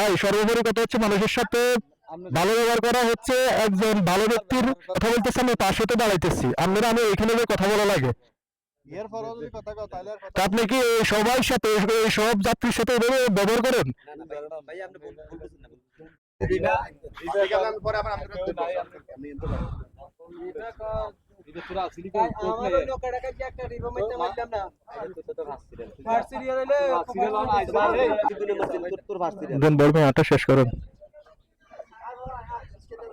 ভাই সর্বোপরি কথা হচ্ছে মানুষের সাথে ভালো ব্যবহার করা হচ্ছে একজন ভালো ব্যক্তির কথা বলতেছি আমি পাশে তো দাঁড়াইতেছি আপনারা আমি এখানে যে কথা বলা লাগে তা আপনি কি এই সবার সাথে এই সব যাত্রীর সাথে এভাবে ব্যবহার করেন দেন বলবেন আটা শেষ করেন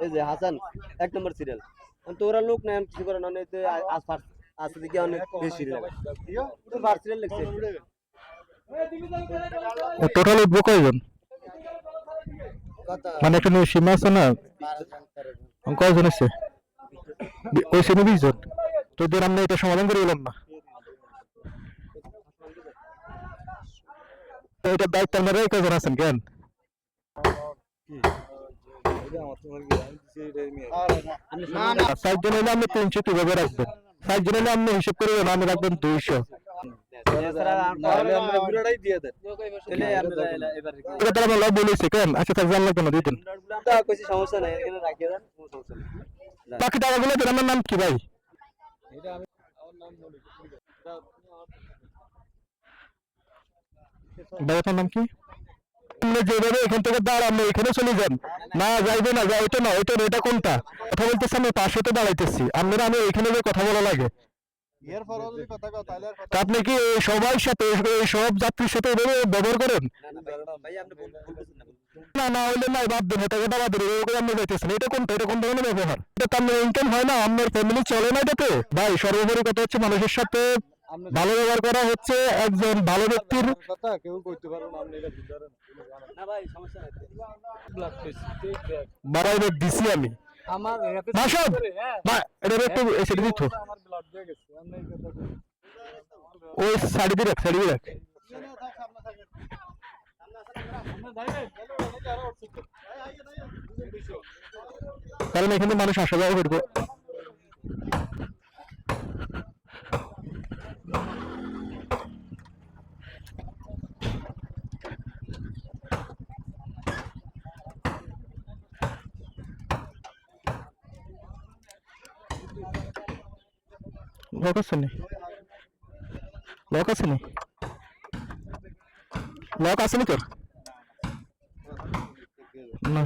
এই যে হাসান 1 নম্বর সিরিয়াল তোরা লোক না কিছু করে না এতে আজ ফার্স্ট আছে দিকে অনেক বেশি সিরিয়াল তো ফার্স্ট সিরিয়াল লিখছে টোটাল উঠবো কয়জন মানে একটা সীমা আছে না কয়জন আছে ওই সীমা 20 জন তো দেন আমরা এটা সমাধান করে এলাম না তো এটার দায়িত্ব আপনারা কয়জন আছেন কেন সাতজন হলে আপনি 300 কিভাবে রাখবেন সাতজন হলে আপনি হিসেব করে আমি রাখবেন 200 আচ্ছা তার জানলা কেন দিতেন বাকি টাকাগুলো দেন আমার নাম কি ভাই ভাই নাম কি যেভাবে এখান থেকে দাঁড়ানো এখানে চলে যান না যাইবে না ওইটা না ওইটা এটা কোনটা কথা বলতেছি আমি পাশে তো দাঁড়াইতেছি আপনারা আমি এখানে যে কথা বলা লাগে আপনি কি সবার সাথে সব যাত্রীর সাথে এভাবে ব্যবহার করেন না না হইলে নাই বাদ দেন এটা কথা বাদ দেন আপনি যাইতেছেন এটা কোন ধরনের ব্যবহার এটা তো আপনার ইনকাম হয় না আপনার ফ্যামিলি চলে না এটাতে ভাই সর্বোপরি কথা হচ্ছে মানুষের সাথে ভালো ব্যবহার করা হচ্ছে একজন ভালো ব্যক্তির কথা কেউ কইতে পারো না আপনি এটা বুঝারেন না ভাই সমস্যা নাই ব্লাড টেস্ট বাড়াইবে দিছি আমি আমার মাসব না এটা একটু এসে দিত আমার ব্লাড দিয়ে গেছে আমি এই কথা ওই সাইড দিয়ে রাখ কারণ এখানে মানুষ আসা যাওয়া করবো লক আছে নি তোর না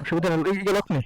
অসুবিধা নেই লক নেই